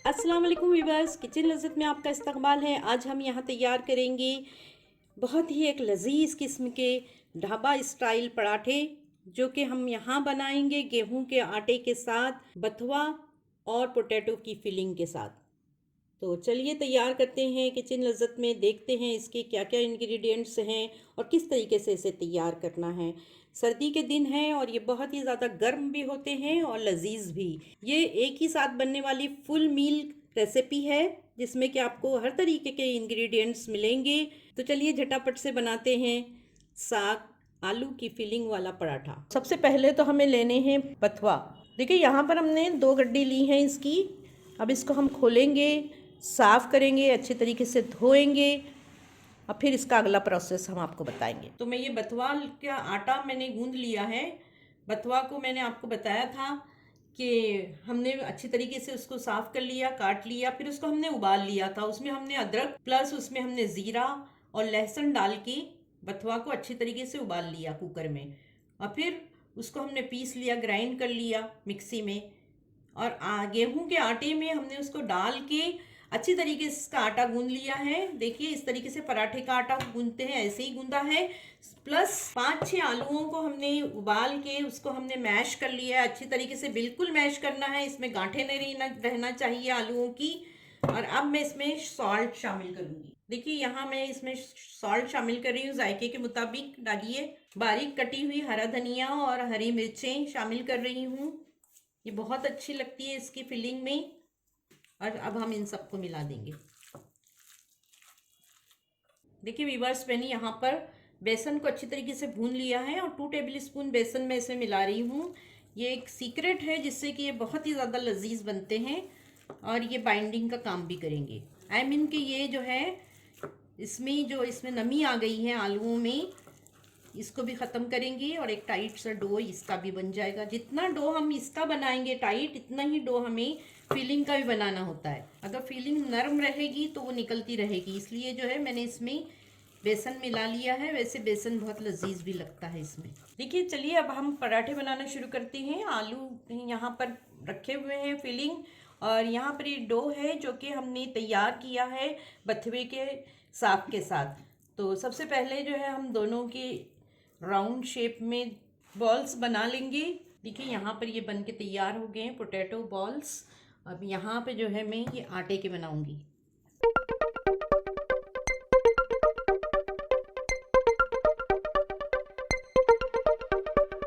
अस्सलाम वालेकुम viewers, kitchen लज़्ज़त में आपका इस्तकबाल है। आज हम यहाँ तैयार करेंगे बहुत ही एक लजीज किस्म के ढाबा स्टाइल पराठे, जो कि हम यहाँ बनाएंगे गेहूं के आटे के साथ, बथुआ और पोटैटो की फिलिंग के साथ। तो चलिए तैयार करते हैं किचन लज़्ज़त में, देखते हैं इसके क्या क्या इंग्रेडिएंट्स हैं और किस तरीके से इसे तैयार करना है। सर्दी के दिन है और ये बहुत ही ज़्यादा गर्म भी होते हैं और लजीज भी। ये एक ही साथ बनने वाली फुल मील रेसिपी है, जिसमें कि आपको हर तरीके के इंग्रेडिएंट्स मिलेंगे। तो चलिए झटापट से बनाते हैं साग आलू की फिलिंग वाला पराठा। सबसे पहले तो हमें लेने हैं बथुआ। देखिए यहाँ पर हमने 2 गड्डी ली हैं इसकी। अब इसको हम खोलेंगे, साफ़ करेंगे, अच्छे तरीके से धोएंगे और फिर इसका अगला प्रोसेस हम आपको बताएंगे। तो मैं ये बथुआ का आटा मैंने गूंद लिया है। बथुआ को मैंने आपको बताया था कि हमने अच्छी तरीके से उसको साफ़ कर लिया, काट लिया, फिर उसको हमने उबाल लिया था। उसमें हमने अदरक प्लस उसमें हमने ज़ीरा और लहसुन डाल के बथुआ को अच्छी तरीके से उबाल लिया कुकर में, और फिर उसको हमने पीस लिया, ग्राइंड कर लिया मिक्सी में। और गेहूं के आटे में हमने उसको डाल के अच्छी तरीके से इसका आटा गूंद लिया है। देखिए इस तरीके से पराठे का आटा गूंदते हैं, ऐसे ही गूंदा है। प्लस 5-6 आलूओं को हमने उबाल के उसको हमने मैश कर लिया है अच्छी तरीके से। बिल्कुल मैश करना है, इसमें गांठें नहीं रहना चाहिए आलूओं की। और अब मैं इसमें सॉल्ट शामिल करूंगी। देखिए यहाँ मैं इसमें सॉल्ट शामिल कर रही हूँ, जायके के मुताबिक डालिए। बारीक कटी हुई हरा धनिया और हरी मिर्चें शामिल कर रही हूँ, ये बहुत अच्छी लगती है इसकी फिलिंग में। और अब हम इन सबको मिला देंगे। देखिए वीवर्स, मैंने यहाँ पर बेसन को अच्छी तरीके से भून लिया है और 2 टेबल स्पून बेसन में इसे मिला रही हूँ। ये एक सीक्रेट है जिससे कि ये बहुत ही ज़्यादा लजीज बनते हैं और ये बाइंडिंग का काम भी करेंगे। आई मीन कि ये जो है इसमें नमी आ गई है आलूओं में, इसको भी ख़त्म करेंगे और एक टाइट सा डो इसका भी बन जाएगा। जितना डो हम इसका बनाएंगे टाइट, इतना ही डो हमें फिलिंग का भी बनाना होता है। अगर फिलिंग नरम रहेगी तो वो निकलती रहेगी, इसलिए जो है मैंने इसमें बेसन मिला लिया है। वैसे बेसन बहुत लजीज भी लगता है इसमें। देखिए चलिए अब हम पराठे बनाना शुरू करते हैं। आलू यहाँ पर रखे हुए हैं फिलिंग, और यहाँ पर ये डो है जो कि हमने तैयार किया है बथुए के साग के साथ। तो सबसे पहले जो है हम दोनों की राउंड शेप में बॉल्स बना लेंगे। देखिए यहाँ पर ये बन के तैयार हो गए हैं पोटैटो बॉल्स। अब यहाँ पे जो है मैं ये आटे के बनाऊंगी।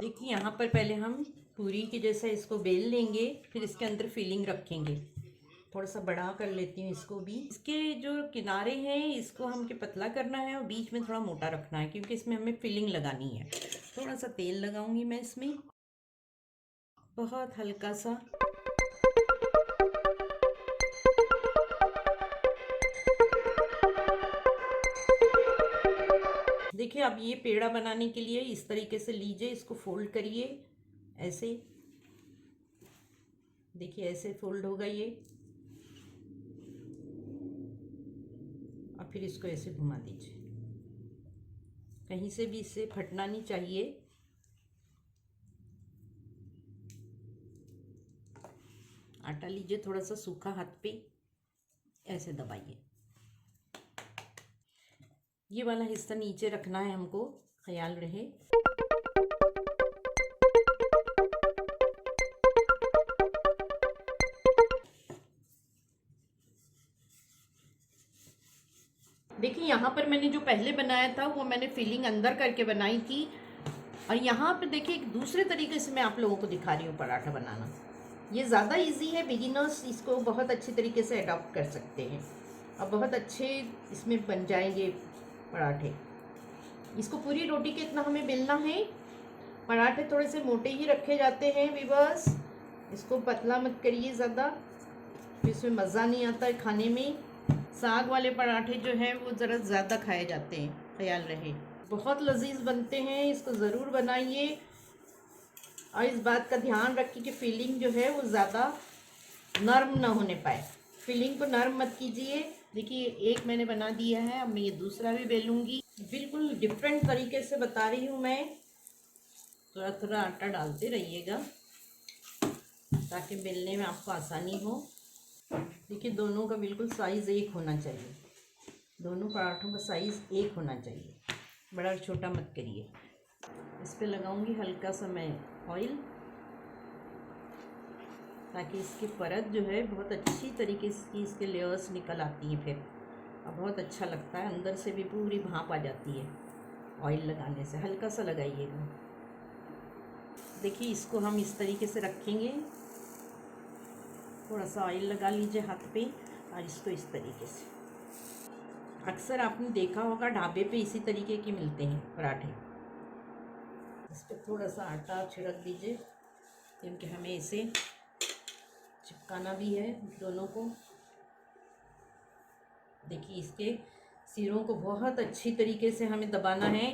देखिए यहाँ पर पहले हम पूरी के जैसा इसको बेल लेंगे, फिर इसके अंदर फिलिंग रखेंगे। थोड़ा सा बड़ा कर लेती हूँ इसको भी। इसके जो किनारे हैं इसको हमको पतला करना है और बीच में थोड़ा मोटा रखना है, क्योंकि इसमें हमें फिलिंग लगानी है। थोड़ा सा तेल लगाऊंगी मैं इसमें, बहुत हल्का सा। देखिए अब ये पेड़ा बनाने के लिए इस तरीके से लीजिए, इसको फोल्ड करिए ऐसे। देखिए ऐसे फोल्ड होगा ये, और फिर इसको ऐसे घुमा दीजिए। कहीं से भी इससे फटना नहीं चाहिए। आटा लीजिए थोड़ा सा सूखा, हाथ पे ऐसे दबाइए। ये वाला हिस्सा नीचे रखना है हमको, ख्याल रहे। देखिए यहाँ पर मैंने जो पहले बनाया था वो मैंने फिलिंग अंदर करके बनाई थी, और यहाँ पे देखिए एक दूसरे तरीके से मैं आप लोगों को दिखा रही हूँ पराठा बनाना। ये ज़्यादा इजी है, बिगिनर्स इसको बहुत अच्छी तरीके से अडॉप्ट कर सकते हैं और बहुत अच्छे इसमें बन जाएंगे पराठे। इसको पूरी रोटी के इतना हमें बेलना है। पराठे थोड़े से मोटे ही रखे जाते हैं वीवर्स, इसको पतला मत करिए ज़्यादा, फिर इसमें मज़ा नहीं आता है खाने में। साग वाले पराठे जो हैं वो ज़रा ज़्यादा खाए जाते हैं, ख्याल रहे। बहुत लजीज बनते हैं, इसको ज़रूर बनाइए और इस बात का ध्यान रखिए कि फिलिंग जो है वो ज़्यादा नरम ना होने पाए। फिलिंग को नरम मत कीजिए। देखिए एक मैंने बना दिया है, अब मैं ये दूसरा भी बेलूँगी। बिल्कुल डिफरेंट तरीके से बता रही हूँ मैं, थोड़ा थोड़ा आटा डालते रहिएगा ताकि बेलने में आपको आसानी हो। देखिए दोनों का बिल्कुल साइज़ एक होना चाहिए, दोनों पराठों का साइज़ एक होना चाहिए, बड़ा और छोटा मत करिए। इस पे लगाऊंगी हल्का सा मैं ऑयल, ताकि इसकी परत जो है बहुत अच्छी तरीके से इसके लेयर्स निकल आती हैं फिर, और बहुत अच्छा लगता है, अंदर से भी पूरी भाप आ जाती है ऑयल लगाने से। हल्का सा लगाइएगा। देखिए इसको हम इस तरीके से रखेंगे, थोड़ा सा ऑयल लगा लीजिए हाथ पे, और इसको इस तरीके से, अक्सर आपने देखा होगा ढाबे पे इसी तरीके के मिलते हैं पराठे। इस पर थोड़ा सा आटा छिड़क दीजिए, क्योंकि हमें इसे चिपकाना भी है दोनों को। देखिए इसके सिरों को बहुत अच्छी तरीके से हमें दबाना है।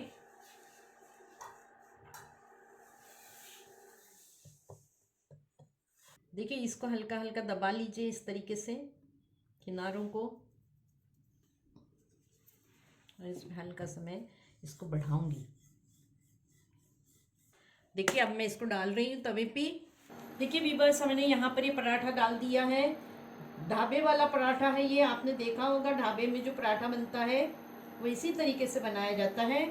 देखिए इसको हल्का हल्का दबा लीजिए इस तरीके से किनारों को, और इसमें हल्का सा मैं इसको बढ़ाऊंगी। देखिए अब मैं इसको डाल रही हूँ तवे पे। देखिए व्यूअर्स, हमने यहाँ पर ये पराठा डाल दिया है। ढाबे वाला पराठा है ये, आपने देखा होगा ढाबे में जो पराठा बनता है वो इसी तरीके से बनाया जाता है।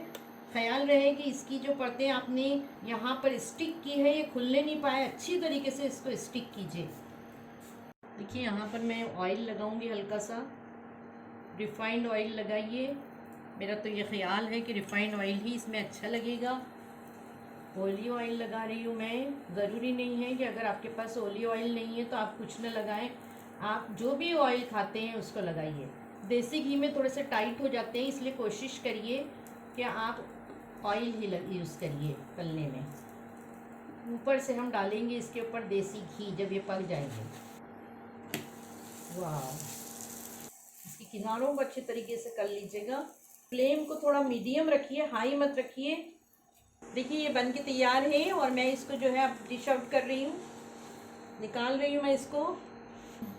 ख्याल रहे कि इसकी जो परतें आपने यहाँ पर स्टिक की है ये खुलने नहीं पाए, अच्छी तरीके से इसको स्टिक कीजिए। देखिए यहाँ पर मैं ऑयल लगाऊंगी, हल्का सा रिफाइंड ऑयल लगाइए। मेरा तो ये ख्याल है कि रिफाइंड ऑयल ही इसमें अच्छा लगेगा। ओलिव ऑयल लगा रही हूँ मैं। ज़रूरी नहीं है कि अगर आपके पास ओलिव ऑयल नहीं है तो आप कुछ न लगाएं, आप जो भी ऑयल खाते हैं उसको लगाइए। देसी घी में थोड़े से टाइट हो जाते हैं, इसलिए कोशिश करिए कि आप ऑयल ही यूज़ करिए तलने में। ऊपर से हम डालेंगे इसके ऊपर देसी घी जब ये पक जाएंगे। वाह, इसके किनारों को अच्छे तरीके से कर लीजिएगा। फ्लेम को थोड़ा मीडियम रखिए, हाई मत रखिए। देखिए ये बन के तैयार है, और मैं इसको जो है अब डिश आउट कर रही हूँ, निकाल रही हूँ मैं इसको।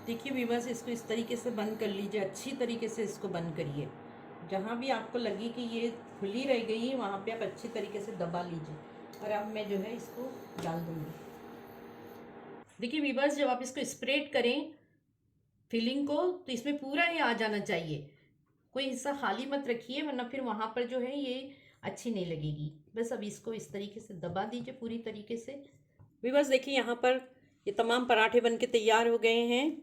देखिए व्यूअर्स, इसको इस तरीके से बंद कर लीजिए, अच्छी तरीके से इसको बंद करिए। जहाँ भी आपको लगे कि ये खुली रह गई वहाँ पे आप अच्छी तरीके से दबा लीजिए, और अब मैं जो है इसको डाल दूँगी। देखिए व्यूअर्स, जब आप इसको स्प्रेड करें फिलिंग को, तो इसमें पूरा ये आ जाना चाहिए, कोई हिस्सा खाली मत रखिए, वरना फिर वहाँ पर जो है ये अच्छी नहीं लगेगी। बस अब इसको इस तरीके से दबा दीजिए पूरी तरीके से। व्यूअर्स देखिए यहाँ पर ये तमाम पराठे बन के तैयार हो गए हैं।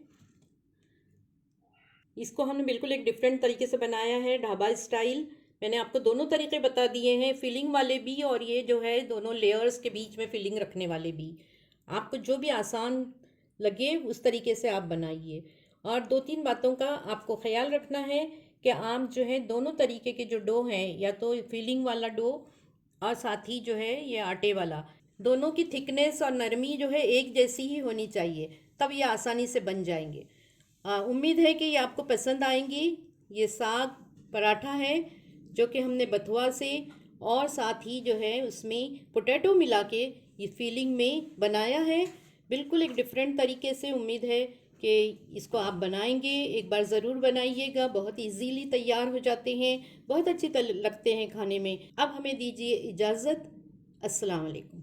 इसको हमने बिल्कुल एक डिफरेंट तरीके से बनाया है, ढाबा स्टाइल। मैंने आपको दोनों तरीके बता दिए हैं, फिलिंग वाले भी और ये जो है दोनों लेयर्स के बीच में फिलिंग रखने वाले भी। आपको जो भी आसान लगे उस तरीके से आप बनाइए। और 2-3 बातों का आपको ख्याल रखना है कि आप जो है दोनों तरीके के जो डो हैं, या तो फिलिंग वाला डो और साथ ही जो है ये आटे वाला, दोनों की थिकनेस और नरमी जो है एक जैसी ही होनी चाहिए, तब ये आसानी से बन जाएंगे। उम्मीद है कि ये आपको पसंद आएंगी। ये साग पराठा है जो कि हमने बथुआ से और साथ ही जो है उसमें पोटैटो मिला के ये फीलिंग में बनाया है, बिल्कुल एक डिफरेंट तरीके से। उम्मीद है कि इसको आप बनाएंगे, एक बार ज़रूर बनाइएगा। बहुत इजीली तैयार हो जाते हैं, बहुत अच्छे लगते हैं खाने में। अब हमें दीजिए इजाज़त। अस्सलाम वालेकुम।